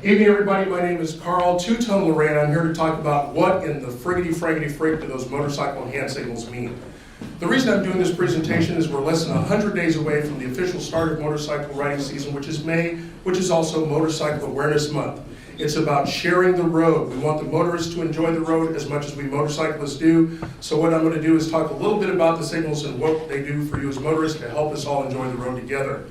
Evening, everybody. My name is Karl, two-tone Leray, and I'm here to talk about what in the friggity frick do those motorcycle and hand signals mean. The reason I'm doing this presentation is we're less than 100 days away from the official start of motorcycle riding season, which is May, which is also Motorcycle Awareness Month. It's about sharing the road. We want the motorists to enjoy the road as much as we motorcyclists do. So what I'm going to do is talk a little bit about the signals and what they do for you as motorists to help us all enjoy the road together.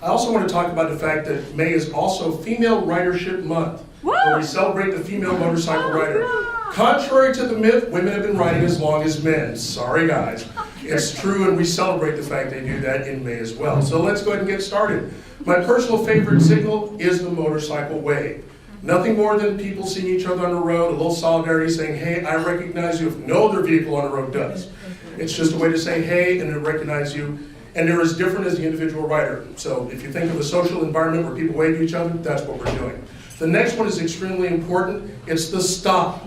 I also want to talk about the fact that May is also Female Ridership Month, where we celebrate the female motorcycle rider. Contrary to the myth, women have been riding as long as men. Sorry, guys. It's true, and we celebrate the fact they do that in May as well. So let's go ahead and get started. My personal favorite signal is the motorcycle wave. Nothing more than people seeing each other on the road, a little solidarity saying, hey, I recognize you if no other vehicle on the road does. It's just a way to say hey and to recognize you. And they're as different as the individual rider. So if you think of a social environment where people wave to each other, that's what we're doing. The next one is extremely important. It's the stop.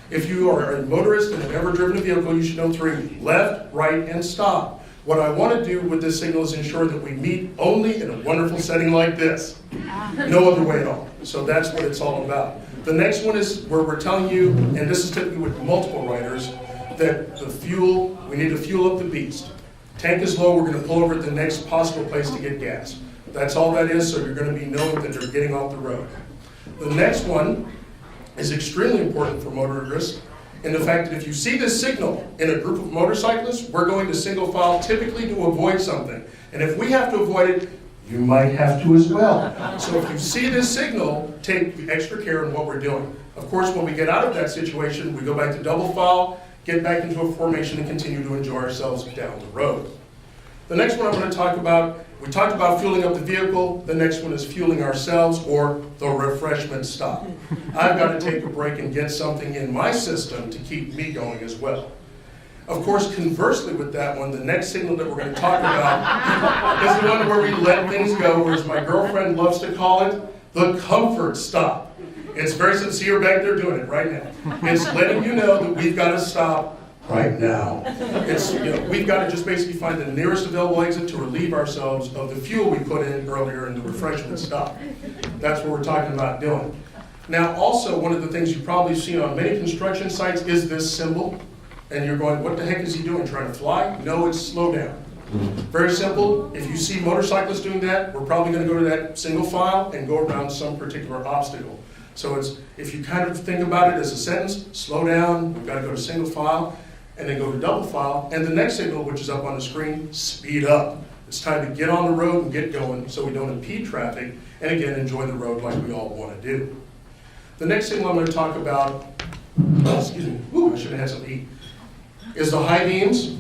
If you are a motorist and have ever driven a vehicle, you should know three: left, right, and stop. What I want to do with this signal is ensure that we meet only in a wonderful setting like this. No other way at all. So that's what it's all about. The next one is where we're telling you, and this is typically with multiple riders, that the fuel, we need to fuel up the beast. Tank is low, we're going to pull over at the next possible place to get gas. That's all that is, so you're going to be knowing that they're getting off the road. The next one is extremely important for motorists in the fact that if you see this signal in a group of motorcyclists, we're going to single file typically to avoid something. And if we have to avoid it, you might have to as well. So if you see this signal, take extra care in what we're doing. Of course, when we get out of that situation, we go back to double file, get back into a formation and continue to enjoy ourselves down the road. The next one I'm going to talk about, we talked about fueling up the vehicle. The next one is fueling ourselves, or the refreshment stop. I've got to take a break and get something in my system to keep me going as well. Of course, conversely with that one, the next signal that we're going to talk about is the one where we let things go, or as my girlfriend loves to call it, the comfort stop. It's very sincere back there doing it right now. It's letting you know that we've got to stop right now. It's, we've got to just basically find the nearest available exit to relieve ourselves of the fuel we put in earlier in the refreshment stop. That's what we're talking about doing. Now, also, one of the things you've probably seen on many construction sites is this symbol. And you're going, what the heck is he doing? Trying to fly? No, it's slow down. Very simple. If you see motorcyclists doing that, we're probably going to go to that single file and go around some particular obstacle. So it's, if you kind of think about it as a sentence, slow down, we've got to go to single file, and then go to double file, and the next signal, which is up on the screen, speed up. It's time to get on the road and get going so we don't impede traffic, and again, enjoy the road like we all want to do. The next signal I'm going to talk about, excuse me, I should have had some heat, is the high beams.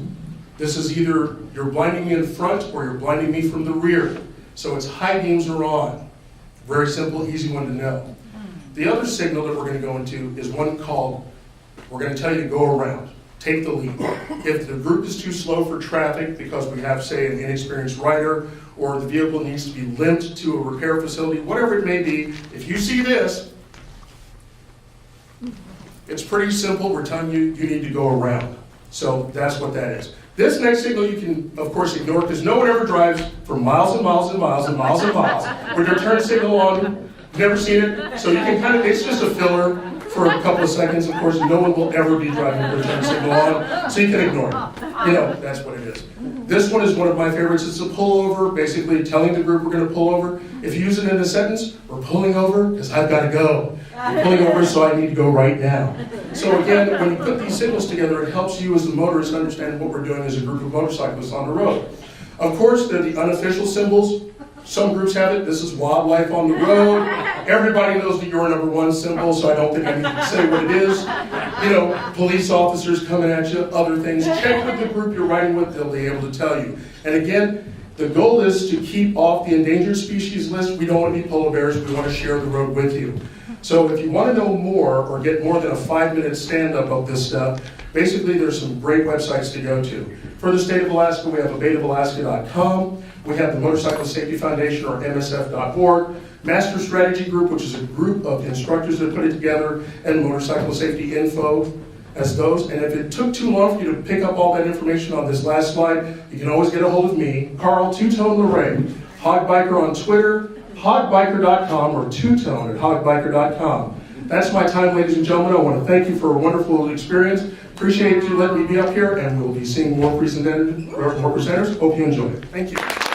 This is either you're blinding me in front or you're blinding me from the rear. So it's high beams are on. Very simple, easy one to know. The other signal that we're going to go into is one called, we're going to tell you to go around, take the lead. If the group is too slow for traffic because we have, say, an inexperienced rider, or the vehicle needs to be limped to a repair facility, whatever it may be, if you see this, it's pretty simple. We're telling you, you need to go around. So that's what that is. This next signal you can, of course, ignore because no one ever drives for miles and miles and miles and miles and miles with their turn signal on. Never seen it, so you can kind of, it's just a filler for a couple of seconds. Of course, no one will ever be driving with their turn signal on, so you can ignore it. You know, that's what it is. This one is one of my favorites. It's a pullover, basically telling the group we're going to pull over. If you use it in a sentence, we're pulling over because I've got to go. We're pulling over, so I need to go right now. So again, when you put these signals together, it helps you as the motorist understand what we're doing as a group of motorcyclists on the road. Of course, they're the unofficial symbols. Some groups have it. This is wildlife on the road. Everybody knows the your number one symbol, so I don't think I need to say what it is. You know, police officers coming at you, other things. Check with the group you're riding with. They'll be able to tell you. And again, the goal is to keep off the endangered species list. We don't want to be polar bears. We want to share the road with you. So if you want to know more or get more than a 5-minute stand-up of this stuff, basically there's some great websites to go to. For the state of Alaska, we have abateofalaska.com. We have the Motorcycle Safety Foundation, or MSF.org, Master Strategy Group, which is a group of instructors that put it together, and Motorcycle Safety Info as those. And if it took too long for you to pick up all that information on this last slide, you can always get a hold of me, Karl, two-tone Leray, Hog Biker on Twitter, hogbiker.com or two-tone at hogbiker.com. That's my time, ladies and gentlemen. I want to thank you for a wonderful experience. Appreciate you letting me be up here, and we'll be seeing more presenters. Hope you enjoy it. Thank you.